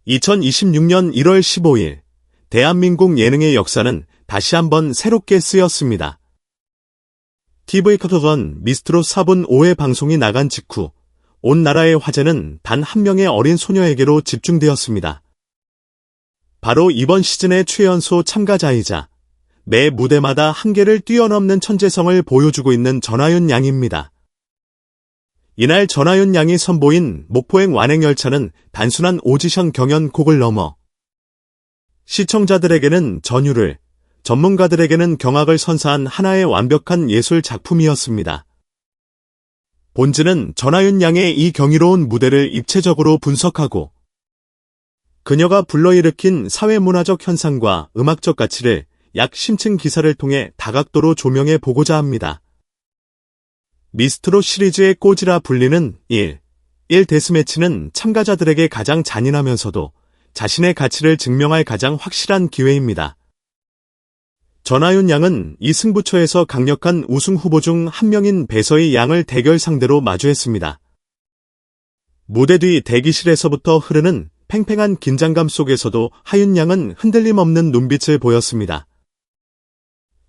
2026년 1월 15일, 대한민국 예능의 역사는 다시 한번 새롭게 쓰였습니다. TV 카톡은 미스트롯 4분 5회 방송이 나간 직후 온 나라의 화제는 단 한 명의 어린 소녀에게로 집중되었습니다. 바로 이번 시즌의 최연소 참가자이자 매 무대마다 한계를 뛰어넘는 천재성을 보여주고 있는 전하윤 양입니다. 이날 전하윤 양이 선보인 목포행 완행열차는 단순한 오디션 경연곡을 넘어 시청자들에게는 전율을, 전문가들에게는 경악을 선사한 하나의 완벽한 예술 작품이었습니다. 본즈는 전하윤 양의 이 경이로운 무대를 입체적으로 분석하고 그녀가 불러일으킨 사회문화적 현상과 음악적 가치를 약 심층 기사를 통해 다각도로 조명해 보고자 합니다. 미스트롯 시리즈의 꼬지라 불리는 1 데스매치는 참가자들에게 가장 잔인하면서도 자신의 가치를 증명할 가장 확실한 기회입니다. 전하윤 양은 이 승부처에서 강력한 우승 후보 중 한 명인 배서희 양을 대결 상대로 마주했습니다. 무대 뒤 대기실에서부터 흐르는 팽팽한 긴장감 속에서도 하윤 양은 흔들림 없는 눈빛을 보였습니다.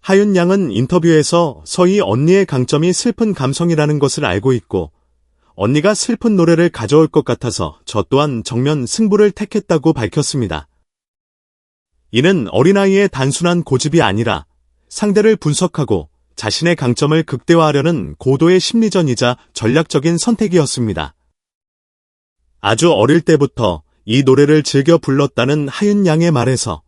하윤 양은 인터뷰에서 서희 언니의 강점이 슬픈 감성이라는 것을 알고 있고 언니가 슬픈 노래를 가져올 것 같아서 저 또한 정면 승부를 택했다고 밝혔습니다. 이는 어린아이의 단순한 고집이 아니라 상대를 분석하고 자신의 강점을 극대화하려는 고도의 심리전이자 전략적인 선택이었습니다. 아주 어릴 때부터 이 노래를 즐겨 불렀다는 하윤 양의 말에서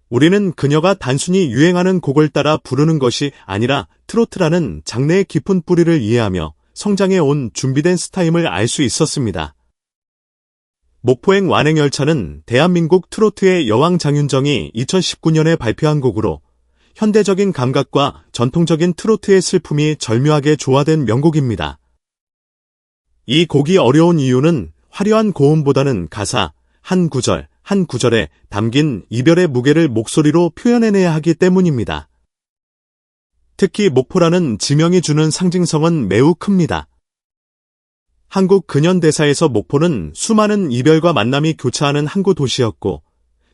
우리는 그녀가 단순히 유행하는 곡을 따라 부르는 것이 아니라 트로트라는 장르의 깊은 뿌리를 이해하며 성장해 온 준비된 스타임을 알 수 있었습니다. 목포행 완행열차는 대한민국 트로트의 여왕 장윤정이 2019년에 발표한 곡으로 현대적인 감각과 전통적인 트로트의 슬픔이 절묘하게 조화된 명곡입니다. 이 곡이 어려운 이유는 화려한 고음보다는 가사, 한 구절, 한 구절에 담긴 이별의 무게를 목소리로 표현해내야 하기 때문입니다. 특히 목포라는 지명이 주는 상징성은 매우 큽니다. 한국 근현대사에서 목포는 수많은 이별과 만남이 교차하는 항구 도시였고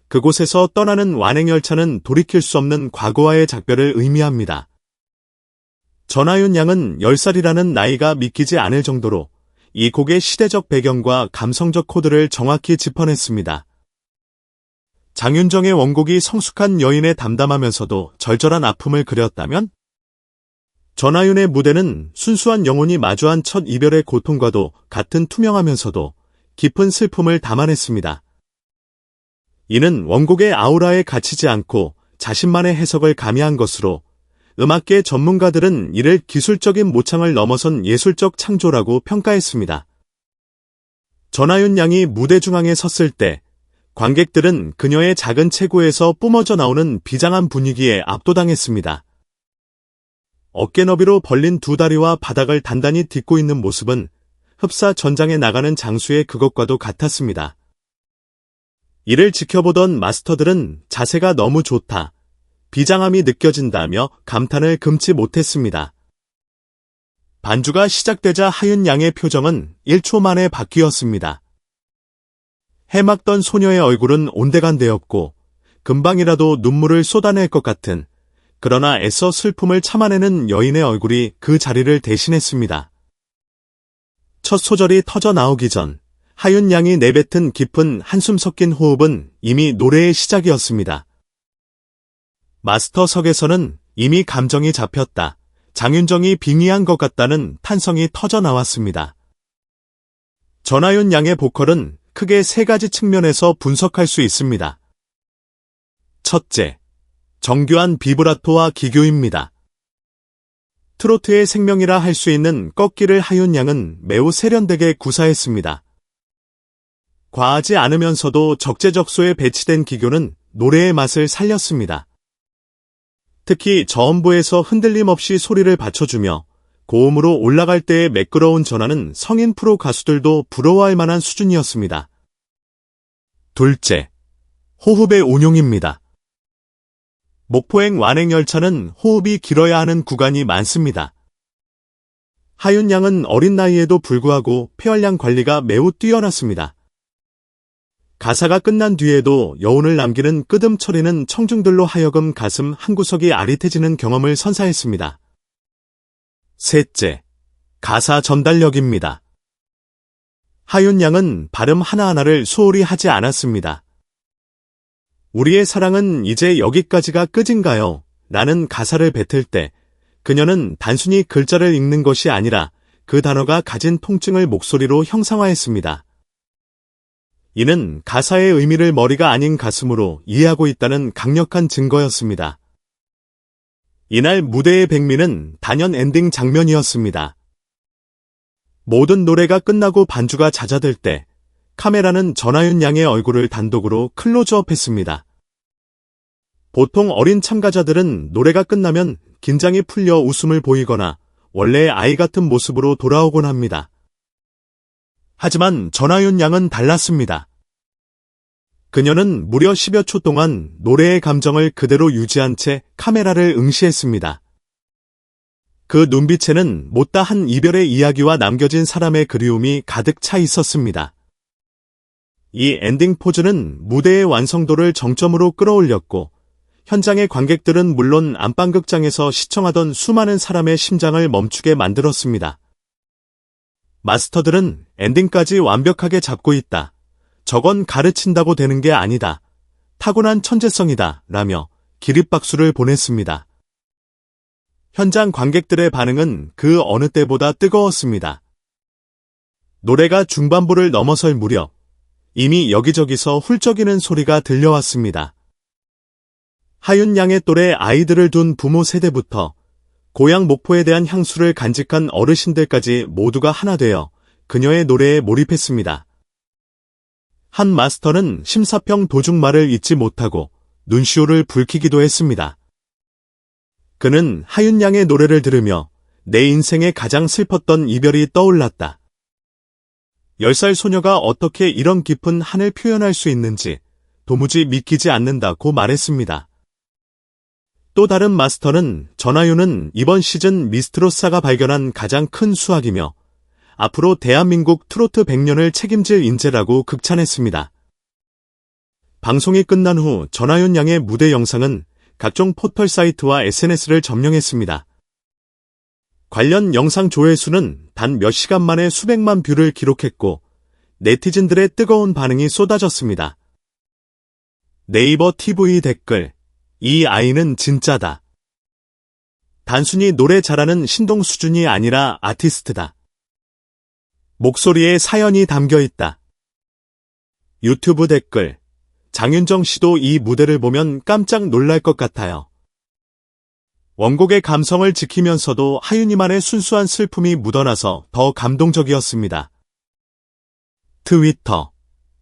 그곳에서 떠나는 완행열차는 돌이킬 수 없는 과거와의 작별을 의미합니다. 전하윤 양은 10살이라는 나이가 믿기지 않을 정도로 이 곡의 시대적 배경과 감성적 코드를 정확히 짚어냈습니다. 장윤정의 원곡이 성숙한 여인에 담담하면서도 절절한 아픔을 그렸다면 전하윤의 무대는 순수한 영혼이 마주한 첫 이별의 고통과도 같은 투명하면서도 깊은 슬픔을 담아냈습니다. 이는 원곡의 아우라에 갇히지 않고 자신만의 해석을 가미한 것으로 음악계 전문가들은 이를 기술적인 모창을 넘어선 예술적 창조라고 평가했습니다. 전하윤 양이 무대 중앙에 섰을 때 관객들은 그녀의 작은 체구에서 뿜어져 나오는 비장한 분위기에 압도당했습니다. 어깨 너비로 벌린 두 다리와 바닥을 단단히 딛고 있는 모습은 흡사 전장에 나가는 장수의 그것과도 같았습니다. 이를 지켜보던 마스터들은 자세가 너무 좋다, 비장함이 느껴진다며 감탄을 금치 못했습니다. 반주가 시작되자 하윤 양의 표정은 1초 만에 바뀌었습니다. 해막던 소녀의 얼굴은 온데간데였고 금방이라도 눈물을 쏟아낼 것 같은 그러나 애써 슬픔을 참아내는 여인의 얼굴이 그 자리를 대신했습니다. 첫 소절이 터져 나오기 전 하윤 양이 내뱉은 깊은 한숨 섞인 호흡은 이미 노래의 시작이었습니다. 마스터석에서는 이미 감정이 잡혔다, 장윤정이 빙의한 것 같다는 탄성이 터져 나왔습니다. 전하윤 양의 보컬은 크게 세 가지 측면에서 분석할 수 있습니다. 첫째, 정교한 비브라토와 기교입니다. 트로트의 생명이라 할 수 있는 꺾기를 하윤 양은 매우 세련되게 구사했습니다. 과하지 않으면서도 적재적소에 배치된 기교는 노래의 맛을 살렸습니다. 특히 저음부에서 흔들림 없이 소리를 받쳐주며 고음으로 올라갈 때의 매끄러운 전환은 성인 프로 가수들도 부러워할 만한 수준이었습니다. 둘째, 호흡의 운용입니다. 목포행 완행열차는 호흡이 길어야 하는 구간이 많습니다. 하윤 양은 어린 나이에도 불구하고 폐활량 관리가 매우 뛰어났습니다. 가사가 끝난 뒤에도 여운을 남기는 끄듬처리는 청중들로 하여금 가슴 한구석이 아릿해지는 경험을 선사했습니다. 셋째, 가사 전달력입니다. 하윤 양은 발음 하나하나를 소홀히 하지 않았습니다. 우리의 사랑은 이제 여기까지가 끝인가요? 라는 가사를 뱉을 때 그녀는 단순히 글자를 읽는 것이 아니라 그 단어가 가진 통증을 목소리로 형상화했습니다. 이는 가사의 의미를 머리가 아닌 가슴으로 이해하고 있다는 강력한 증거였습니다. 이날 무대의 백미는 단연 엔딩 장면이었습니다. 모든 노래가 끝나고 반주가 잦아들 때 카메라는 전하윤 양의 얼굴을 단독으로 클로즈업했습니다. 보통 어린 참가자들은 노래가 끝나면 긴장이 풀려 웃음을 보이거나 원래의 아이 같은 모습으로 돌아오곤 합니다. 하지만 전하윤 양은 달랐습니다. 그녀는 무려 10여 초 동안 노래의 감정을 그대로 유지한 채 카메라를 응시했습니다. 그 눈빛에는 못다 한 이별의 이야기와 남겨진 사람의 그리움이 가득 차 있었습니다. 이 엔딩 포즈는 무대의 완성도를 정점으로 끌어올렸고 현장의 관객들은 물론 안방극장에서 시청하던 수많은 사람의 심장을 멈추게 만들었습니다. 마스터들은 엔딩까지 완벽하게 잡고 있다. 저건 가르친다고 되는 게 아니다. 타고난 천재성이다. 라며 기립박수를 보냈습니다. 현장 관객들의 반응은 그 어느 때보다 뜨거웠습니다. 노래가 중반부를 넘어설 무렵 이미 여기저기서 훌쩍이는 소리가 들려왔습니다. 하윤 양의 또래 아이들을 둔 부모 세대부터 고향 목포에 대한 향수를 간직한 어르신들까지 모두가 하나 되어 그녀의 노래에 몰입했습니다. 한 마스터는 심사평 도중 말을 잊지 못하고 눈시울을 붉히기도 했습니다. 그는 하윤 양의 노래를 들으며 내 인생에 가장 슬펐던 이별이 떠올랐다. 10살 소녀가 어떻게 이런 깊은 한을 표현할 수 있는지 도무지 믿기지 않는다고 말했습니다. 또 다른 마스터는 전하윤은 이번 시즌 미스트로사가 발견한 가장 큰 수확이며 앞으로 대한민국 트로트 100년을 책임질 인재라고 극찬했습니다. 방송이 끝난 후 전하윤 양의 무대 영상은 각종 포털 사이트와 SNS를 점령했습니다. 관련 영상 조회수는 단 몇 시간 만에 수백만 뷰를 기록했고 네티즌들의 뜨거운 반응이 쏟아졌습니다. 네이버 TV 댓글: 이 아이는 진짜다. 단순히 노래 잘하는 신동 수준이 아니라 아티스트다. 목소리에 사연이 담겨 있다. 유튜브 댓글: 장윤정 씨도 이 무대를 보면 깜짝 놀랄 것 같아요. 원곡의 감성을 지키면서도 하윤이만의 순수한 슬픔이 묻어나서 더 감동적이었습니다. 트위터,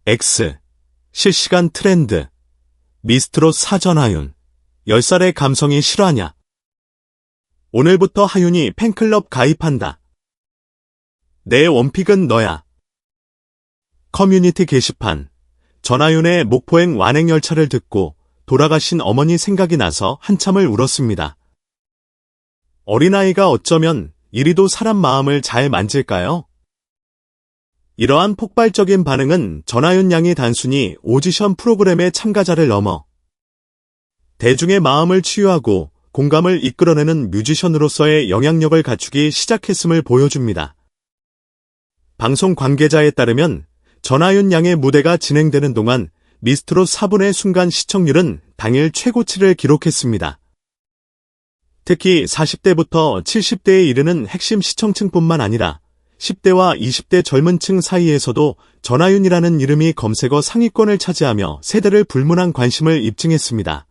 X, 실시간 트렌드, 미스트롯 사전하윤, 10살의 감성이 실화냐? 오늘부터 하윤이 팬클럽 가입한다. 내 원픽은 너야. 커뮤니티 게시판, 전하윤의 목포행 완행열차를 듣고 돌아가신 어머니 생각이 나서 한참을 울었습니다. 어린아이가 어쩌면 이리도 사람 마음을 잘 만질까요? 이러한 폭발적인 반응은 전하윤 양이 단순히 오디션 프로그램의 참가자를 넘어 대중의 마음을 치유하고 공감을 이끌어내는 뮤지션으로서의 영향력을 갖추기 시작했음을 보여줍니다. 방송 관계자에 따르면 전하윤 양의 무대가 진행되는 동안 미스트롯 4분의 순간 시청률은 당일 최고치를 기록했습니다. 특히 40대부터 70대에 이르는 핵심 시청층뿐만 아니라 10대와 20대 젊은 층 사이에서도 전하윤이라는 이름이 검색어 상위권을 차지하며 세대를 불문한 관심을 입증했습니다.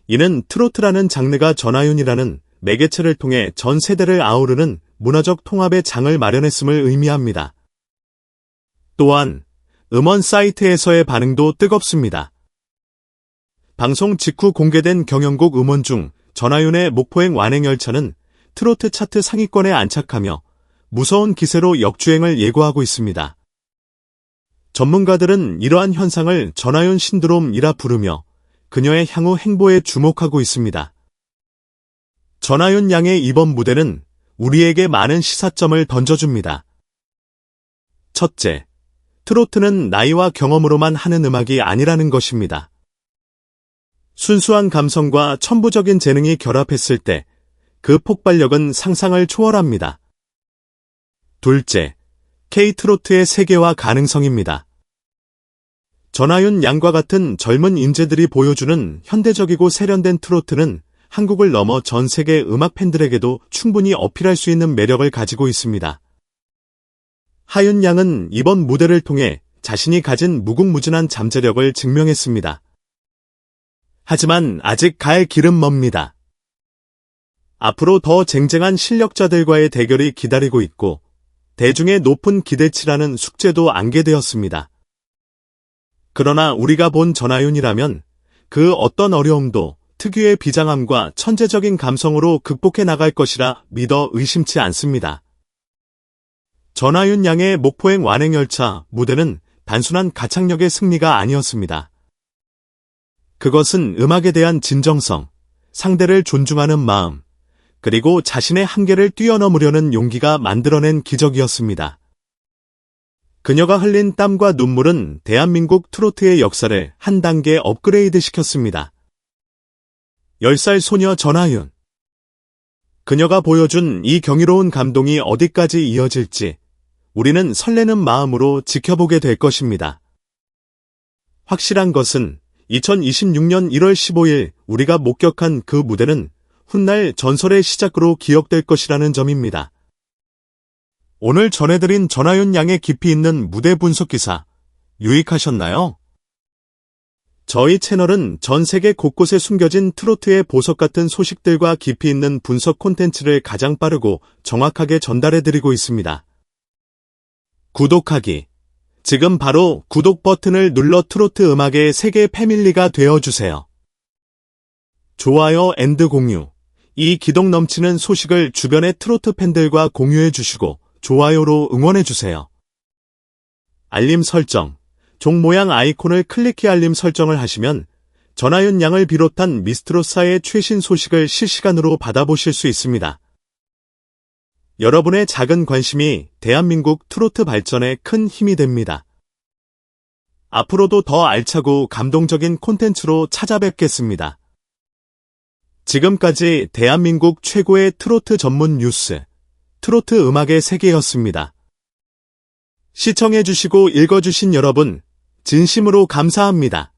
이는 트로트라는 장르가 전하윤이라는 매개체를 통해 전 세대를 아우르는 문화적 통합의 장을 마련했음을 의미합니다. 또한 음원 사이트에서의 반응도 뜨겁습니다. 방송 직후 공개된 경연곡 음원 중 전하윤의 목포행 완행열차는 트로트 차트 상위권에 안착하며 무서운 기세로 역주행을 예고하고 있습니다. 전문가들은 이러한 현상을 전하윤 신드롬이라 부르며 그녀의 향후 행보에 주목하고 있습니다. 전하윤 양의 이번 무대는 우리에게 많은 시사점을 던져줍니다. 첫째, 트로트는 나이와 경험으로만 하는 음악이 아니라는 것입니다. 순수한 감성과 천부적인 재능이 결합했을 때 그 폭발력은 상상을 초월합니다. 둘째, K-트로트의 세계화 가능성입니다. 전하윤 양과 같은 젊은 인재들이 보여주는 현대적이고 세련된 트로트는 한국을 넘어 전 세계 음악 팬들에게도 충분히 어필할 수 있는 매력을 가지고 있습니다. 하윤 양은 이번 무대를 통해 자신이 가진 무궁무진한 잠재력을 증명했습니다. 하지만 아직 갈 길은 멉니다. 앞으로 더 쟁쟁한 실력자들과의 대결이 기다리고 있고 대중의 높은 기대치라는 숙제도 안게되었습니다. 그러나 우리가 본 전하윤이라면 그 어떤 어려움도 특유의 비장함과 천재적인 감성으로 극복해 나갈 것이라 믿어 의심치 않습니다. 전하윤 양의 목포행 완행열차 무대는 단순한 가창력의 승리가 아니었습니다. 그것은 음악에 대한 진정성, 상대를 존중하는 마음, 그리고 자신의 한계를 뛰어넘으려는 용기가 만들어낸 기적이었습니다. 그녀가 흘린 땀과 눈물은 대한민국 트로트의 역사를 한 단계 업그레이드 시켰습니다. 10살 소녀 전하윤. 그녀가 보여준 이 경이로운 감동이 어디까지 이어질지 우리는 설레는 마음으로 지켜보게 될 것입니다. 확실한 것은 2026년 1월 15일 우리가 목격한 그 무대는 훗날 전설의 시작으로 기억될 것이라는 점입니다. 오늘 전해드린 전하윤 양의 깊이 있는 무대 분석 기사 유익하셨나요? 저희 채널은 전 세계 곳곳에 숨겨진 트로트의 보석 같은 소식들과 깊이 있는 분석 콘텐츠를 가장 빠르고 정확하게 전달해드리고 있습니다. 구독하기. 지금 바로 구독 버튼을 눌러 트로트 음악의 세계 패밀리가 되어주세요. 좋아요 앤드 공유. 이 기동 넘치는 소식을 주변의 트로트 팬들과 공유해주시고 좋아요로 응원해주세요. 알림 설정. 종 모양 아이콘을 클릭해 알림 설정을 하시면 전하윤 양을 비롯한 미스트로사의 최신 소식을 실시간으로 받아보실 수 있습니다. 여러분의 작은 관심이 대한민국 트로트 발전에 큰 힘이 됩니다. 앞으로도 더 알차고 감동적인 콘텐츠로 찾아뵙겠습니다. 지금까지 대한민국 최고의 트로트 전문 뉴스, 트로트 음악의 세계였습니다. 시청해주시고 읽어주신 여러분, 진심으로 감사합니다.